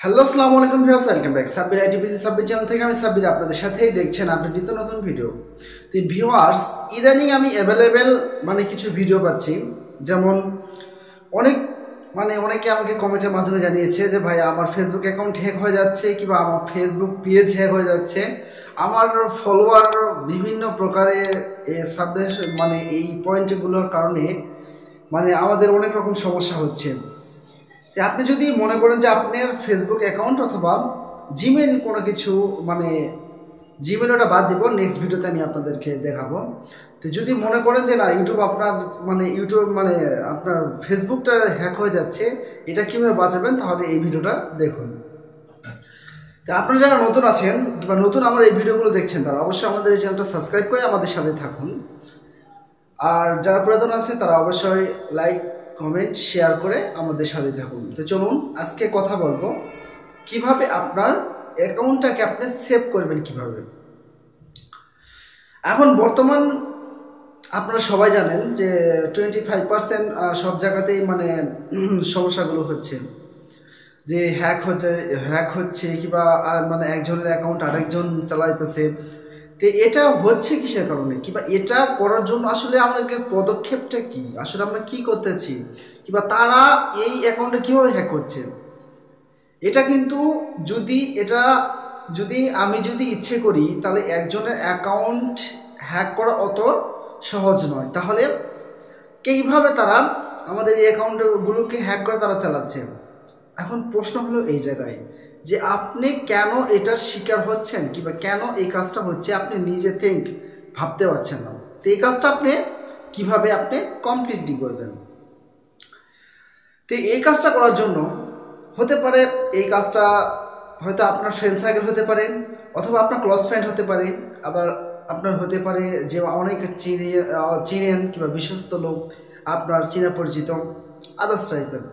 Hello আসসালামু আলাইকুম viewers, welcome back Sabbir ITPC Sabbir channel থেকে। আমি সাব্বির আপনাদের সাথেই দেখছেন আপনি নিত্য নতুন ভিডিও। তো ভিউয়ার্স, ইদানিং আমি অ্যাভেলেবেল কিছু ভিডিও পাচ্ছি, যেমন অনেকে আমাকে কমেন্টের মাধ্যমে জানিয়েছে যে ভাই আমার ফেসবুক অ্যাকাউন্ট হ্যাক হয়ে যাচ্ছে, কিংবা আমার ফেসবুক পেজ হ্যাক হয়ে যাচ্ছে, আমার ফলোয়ার বিভিন্ন প্রকারের এই পয়েন্টগুলোর কারণে আমাদের অনেক রকম সমস্যা হচ্ছে। আপনি যদি মনে করেন যে আপনার ফেসবুক অ্যাকাউন্ট অথবা জিমেইল কোনো কিছু জিমেইল ওটা বাদ দিব, নেক্সট ভিডিওতে আমি আপনাদেরকে দেখাবো। তো যদি মনে করেন যে না ইউটিউব আপনার ফেসবুকটা হ্যাক হয়ে যাচ্ছে, এটা কীভাবে বাঁচাবেন, তাহলে এই ভিডিওটা দেখুন। তো আপনারা যারা নতুন আছেন বা নতুন আমার এই ভিডিওগুলো দেখছেন, তারা অবশ্যই আমাদের এই চ্যানেলটা সাবস্ক্রাইব করে আমাদের সাথে থাকুন। আর যারা পুরাতন আছে তারা অবশ্যই লাইক, কমেন্ট, শেয়ার করে আমাদের সাথে থাকুন। তো চলুন আজকে কথা বলবো কিভাবে আপনার অ্যাকাউন্টটাকে আপনি সেভ করবেন কিভাবে। এখন বর্তমান আপনারা সবাই জানেন যে 25% সব জায়গাতেই সমস্যাগুলো হচ্ছে, যে হ্যাক হচ্ছে কিংবা একজনের অ্যাকাউন্ট আরেকজন চালাইতেছে। তো এটা হচ্ছে কিসের কারণে, কিংবা এটা করার জন্য আসলে আমাদের পদক্ষেপটা কি, আসলে আমরা কি করতেছি, কিংবা তারা এই অ্যাকাউন্টে কীভাবে হ্যাক করছে। এটা কিন্তু আমি যদি ইচ্ছে করি, তাহলে একজনের অ্যাকাউন্ট হ্যাক করা অত সহজ নয়। তাহলে কিভাবে তারা আমাদের এই অ্যাকাউন্টগুলোকে হ্যাক করে তারা চালাচ্ছে। এখন প্রশ্ন হলো এই জায়গায় যে আপনি কেন এটার শিকার হচ্ছেন, কিংবা কেন এই কাজটা হচ্ছে আপনি নিজে ভাবতে পারছেন না। তো এই কাজটা আপনি কিভাবে কমপ্লিটলি করবেন। তো এই কাজটা করার জন্য হতে পারে, এই কাজটা হয়তো আপনার ফ্রেন্ড সার্কেল হতে পারে, অথবা আপনার ক্লোজ ফ্রেন্ড হতে পারে, আবার আপনার হতে পারে যে অনেক চিনেন কিংবা বিশ্বস্ত লোক, আপনার চেনা পরিচিত, আদার্স টাইপের।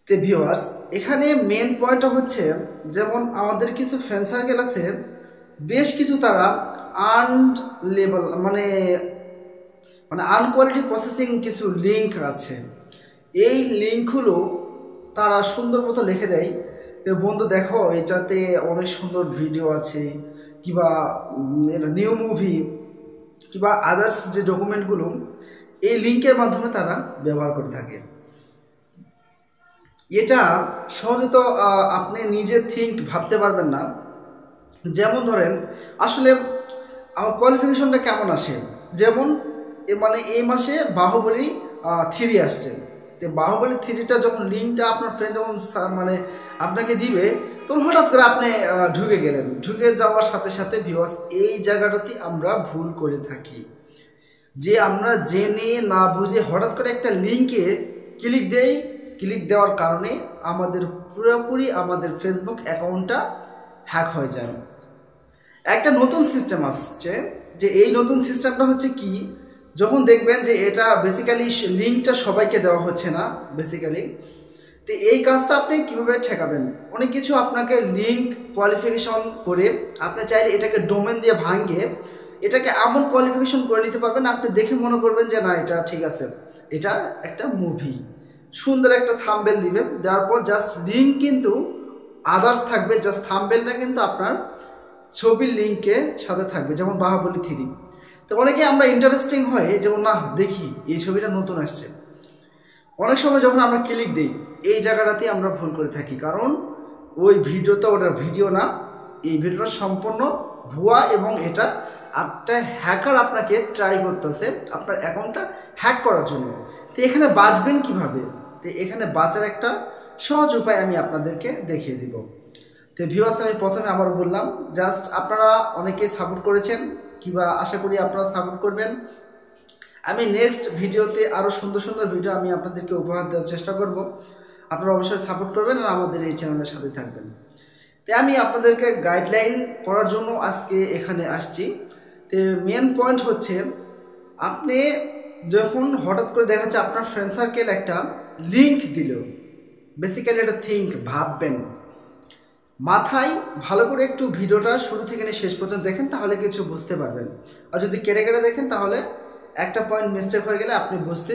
তো ভিউয়ার্স, এখানে মেন পয়েন্টটা হচ্ছে, যেমন আমাদের কিছু ফ্রেন্ড সার্কেল আছে, বেশ কিছু তারা আনকোয়ালিটি প্রসেসিং কিছু লিঙ্ক আছে। এই লিঙ্কগুলো তারা সুন্দর মতো লিখে দেয়, বন্ধু দেখো এটাতে অনেক সুন্দর ভিডিও আছে, কিংবা নিউ মুভি কিংবা আদার্স যে ডকুমেন্টগুলো এই লিঙ্কের মাধ্যমে তারা ব্যবহার করে থাকে। এটা সহজে তো আপনি নিজে ভাবতে পারবেন না। যেমন ধরেন, আসলে আমার কোয়ালিফিকেশনটা কেমন আসে, যেমন এই মাসে বাহুবলী 3 আসছে। তো বাহুবলী 3টা যখন লিঙ্কটা আপনার ফ্রেন্ড যখন আপনাকে দিবে, তখন হঠাৎ করে আপনি ঢুকে গেলেন। ঢুকে যাওয়ার সাথে সাথে ভিউয়ার্স, এই জায়গাটাতে আমরা ভুল করে থাকি, যে আমরা জেনে না বুঝে হঠাৎ করে একটা লিঙ্কে ক্লিক দেওয়ার কারণে আমাদের পুরোপুরি আমাদের ফেসবুক অ্যাকাউন্টটা হ্যাক হয়ে যায়। একটা নতুন সিস্টেম আসছে, যে এই নতুন সিস্টেমটা হচ্ছে কি, যখন দেখবেন যে এটা বেসিক্যালি লিঙ্কটা সবাইকে দেওয়া হচ্ছে না বেসিক্যালি, তো এই কাজটা আপনি কীভাবে ঠেকাবেন। অনেক কিছু আপনাকে লিঙ্ক কোয়ালিফিকেশন করে আপনি চাইলে এটাকে ডোমেন দিয়ে ভাঙিয়ে এটাকে এমন কোয়ালিফিকেশন করে নিতে পারবেন, আপনি দেখে মনে করবেন যে না এটা ঠিক আছে, এটা একটা মুভি, সুন্দর একটা থাম্বনেল দিবেন, দেওয়ার পর জাস্ট লিঙ্ক কিন্তু আদার্স থাকবে, জাস্ট থাম্বনেলটা কিন্তু আপনার ছবির লিঙ্কের সাথে থাকবে, যেমন বাহুবলী 3। তো অনেকে আমরা ইন্টারেস্টিং হয়ে যেমন না দেখি এই ছবিটা নতুন আসছে, অনেক সময় যখন আমরা ক্লিক দিই এই জায়গাটাতে আমরা ভুল করে থাকি, কারণ ওই ভিডিওটা ওটার ভিডিও না, এই ভিডিওটা সম্পূর্ণ ভুয়া, এবং এটা একটা হ্যাকার আপনাকে ট্রাই করতেছে আপনার অ্যাকাউন্টটা হ্যাক করার জন্য। তো এখানে বাঁচবেন কিভাবে, তো এখানে বাঁচার একটা সহজ উপায় আমি আপনাদেরকে দেখিয়ে দিব। তো ভিউয়ার্স, আমি প্রথমে আবার বললাম, জাস্ট আপনারা অনেকেই সাপোর্ট করেছেন, কিংবা আশা করি আপনারা সাপোর্ট করবেন। আমি নেক্সট ভিডিওতে আরও সুন্দর সুন্দর ভিডিও আমি আপনাদেরকে উপহার দেওয়ার চেষ্টা করব। আপনারা অবশ্যই সাপোর্ট করবেন আর আমাদের এই চ্যানেলের সাথে থাকবেন। তাই আমি আপনাদেরকে গাইডলাইন করার জন্য আজকে এখানে আসছি। তো মেন পয়েন্ট হচ্ছে, আপনি যখন হঠাৎ করে দেখা যাচ্ছে আপনার ফ্রেন্ড সার্কেল একটা লিঙ্ক দিল, বেসিক্যালি এটা ভাববেন, মাথায় ভালো করে একটু ভিডিওটা শুরু থেকে নিয়ে শেষ পর্যন্ত দেখেন, তাহলে কিছু বুঝতে পারবেন। আর যদি কেটে কেটে দেখেন, তাহলে একটা পয়েন্ট মিস্টেক হয়ে গেলে আপনি বুঝতে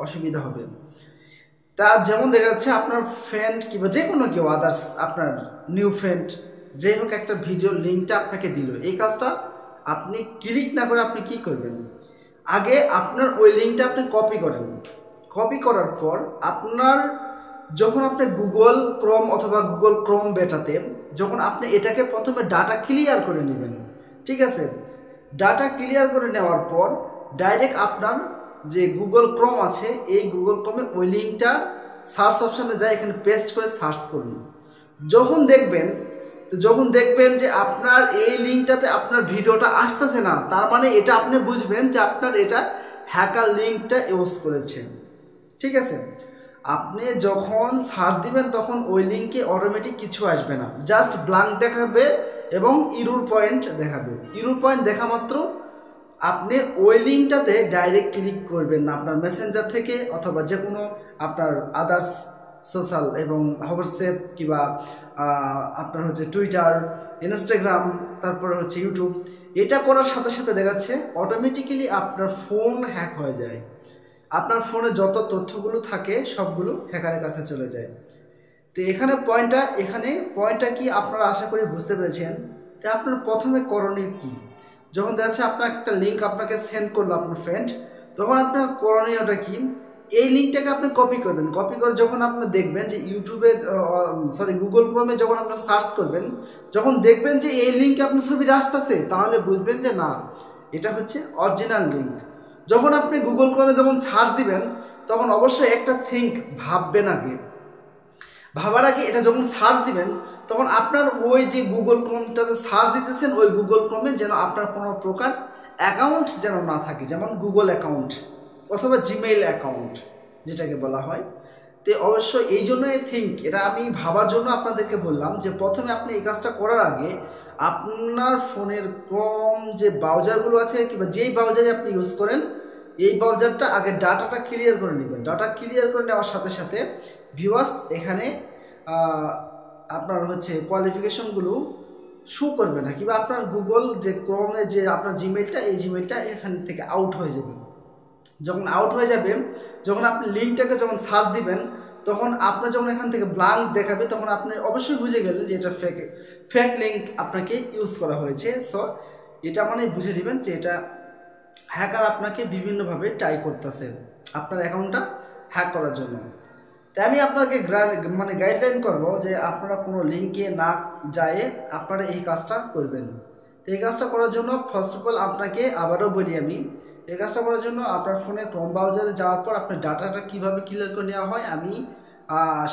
অসুবিধা হবে। তা যেমন দেখা যাচ্ছে আপনার ফ্রেন্ড কিংবা যে কোনো কেউ আদার্স আপনার নিউ ফ্রেন্ড যেই হোক একটা ভিডিও লিঙ্কটা আপনাকে দিল, এই কাজটা আপনি ক্লিক না করে আপনি কি করবেন, আগে আপনার ওই লিঙ্কটা আপনি কপি করেন। কপি করার পর আপনার যখন আপনি গুগল ক্রোম অথবা গুগল ক্রোম বেটাতে যখন আপনি এটাকে প্রথমে ডাটা ক্লিয়ার করে নেবেন, ঠিক আছে। ডাটা ক্লিয়ার করে নেওয়ার পর ডাইরেক্ট আপনার যে গুগল ক্রোম আছে এই গুগল ক্রোমে ওই লিঙ্কটা সার্চ অপশানে যায়, এখানে পেস্ট করে সার্চ করুন। যখন দেখবেন যে আপনার এই লিঙ্কটাতে আপনার ভিডিওটা আসতেছে না, তার মানে এটা আপনি বুঝবেন যে আপনার এটা হ্যাকার লিঙ্কটা ইউজ করেছে, ঠিক আছে। আপনি যখন সার্চ দিবেন তখন ওই লিঙ্কে অটোমেটিক কিছু আসবে না, জাস্ট ব্ল্যাঙ্ক দেখাবে এবং ইরর পয়েন্ট দেখাবে। ইরর পয়েন্ট দেখা মাত্র আপনি ওই লিঙ্কটাতে ডাইরেক্ট ক্লিক করবেন না, আপনার মেসেঞ্জার থেকে অথবা যে কোনো আপনার আদার্স সোশ্যাল এবং হোয়াটসঅ্যাপ কিংবা আপনার হচ্ছে টুইটার, ইনস্টাগ্রাম, তারপরে হচ্ছে ইউটিউব। এটা করার সাথে সাথে দেখাচ্ছে অটোমেটিক্যালি আপনার ফোন হ্যাক হয়ে যায়, আপনার ফোনে যত তথ্যগুলো থাকে সবগুলো হ্যাকারের কাছে চলে যায়। তো এখানে পয়েন্টটা কি আপনারা আশা করি বুঝতে পেরেছেন। তো আপনার প্রথমে করণীয় কি, যখন দেখা যাচ্ছে আপনার একটা লিঙ্ক আপনাকে সেন্ড করলো আপনার ফ্রেন্ড, তখন আপনার করণীয়টা কি, এই লিঙ্কটাকে আপনি কপি করবেন। কপি করে যখন আপনি দেখবেন যে গুগল ক্রোমে যখন আপনার সার্চ করবেন, যখন দেখবেন যে এই লিঙ্কে আপনার ছবিটা আসতেছে, তাহলে বুঝবেন যে না, এটা হচ্ছে অরিজিনাল লিঙ্ক। যখন আপনি গুগল ক্রোমে যখন সার্চ দিবেন তখন অবশ্যই একটা ভাবার আগে এটা যখন সার্চ দিবেন তখন আপনার ওই যে গুগল ক্রোমটাতে সার্চ দিতেছেন ওই গুগল ক্রোমে যেন আপনার কোনো প্রকার অ্যাকাউন্ট যেন না থাকে, যেমন গুগল অ্যাকাউন্ট অথবা জিমেইল অ্যাকাউন্ট যেটাকে বলা হয়। তো অবশ্যই এই জন্য এটা আমি ভাবার জন্য আপনাদেরকে বললাম যে প্রথমে আপনি এই কাজটা করার আগে আপনার ফোনের ক্রোম যে ব্রাউজারগুলো আছে কিংবা যেই ব্রাউজারে আপনি ইউজ করেন এই ব্রাউজারটা আগে ডাটাটা ক্লিয়ার করে নেবেন। ডাটা ক্লিয়ার করে নেওয়ার সাথে সাথে ভিউয়ার্স এখানে আপনার হচ্ছে কোয়ালিফিকেশনগুলো শো করবে না, কিংবা আপনার গুগল যে ক্রোমে যে আপনার জিমেইলটা এই জিমেইলটা এখান থেকে আউট হয়ে যাবে। যখন আউট হয়ে যাবে, যখন আপনি লিঙ্কটাকে যখন সার্চ দিবেন তখন আপনার যখন এখান থেকে ব্ল্যাঙ্ক দেখাবে তখন আপনি অবশ্যই বুঝে গেলেন যে এটা ফেক লিঙ্ক আপনাকে ইউজ করা হয়েছে। সো এটা মানে বুঝে নেবেন যে এটা হ্যাকার আপনাকে বিভিন্নভাবে ট্রাই করতেছে আপনার অ্যাকাউন্টটা হ্যাক করার জন্য। তাই আমি আপনাকে গাইডলাইন করব যে আপনারা কোনো লিঙ্কে না যায় আপনারা এই কাজটা করবেন। তো এই কাজটা করার জন্য ফার্স্ট অফ অল আপনাকে আবারও বলি, আমি এই কাজটা করার জন্য আপনার ফোনে ক্রোম ব্রাউজারে যাওয়ার পর আপনার ডাটাটা কীভাবে ক্লিয়ার করে নেওয়া হয় আমি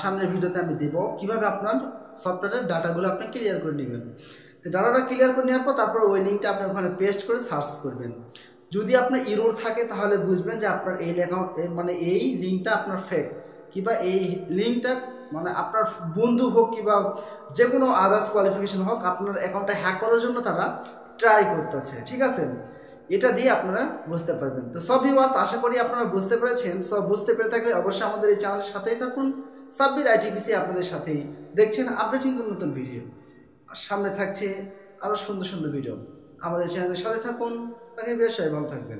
সামনের ভিডিওতে আমি দেবো, কীভাবে আপনার সফটওয়্যারের ডাটাগুলো আপনি ক্লিয়ার করে নেবেন। তো ডাটাটা ক্লিয়ার করে নেওয়ার পর তারপর ওই লিঙ্কটা আপনি ওখানে পেস্ট করে সার্চ করবেন। যদি আপনার ইরর থাকে তাহলে বুঝবেন যে আপনার এই এই লিঙ্কটা আপনার ফেক, কিংবা এই লিঙ্কটা আপনার বন্ধু হোক কিংবা যে কোনো আদার্স কোয়ালিফিকেশন হোক আপনার অ্যাকাউন্টটা হ্যাক করার জন্য তারা ট্রাই করতেছে, ঠিক আছে। এটা দিয়ে আপনারা বুঝতে পারবেন। তো সব ভিউয়ার্স আশা করি আপনারা বুঝতে পেরেছেন। সব বুঝতে পেরে থাকলে অবশ্যই আমাদের এই চ্যানেলের সাথেই থাকুন। সাব্বির আইটিপিসি আপনাদের সাথেই দেখছেন আপডেটিং নতুন ভিডিও, আর সামনে থাকছে আরও সুন্দর সুন্দর ভিডিও। আমাদের চ্যানেলের সাথে থাকুন, তাকে বেশ ভালো থাকবেন।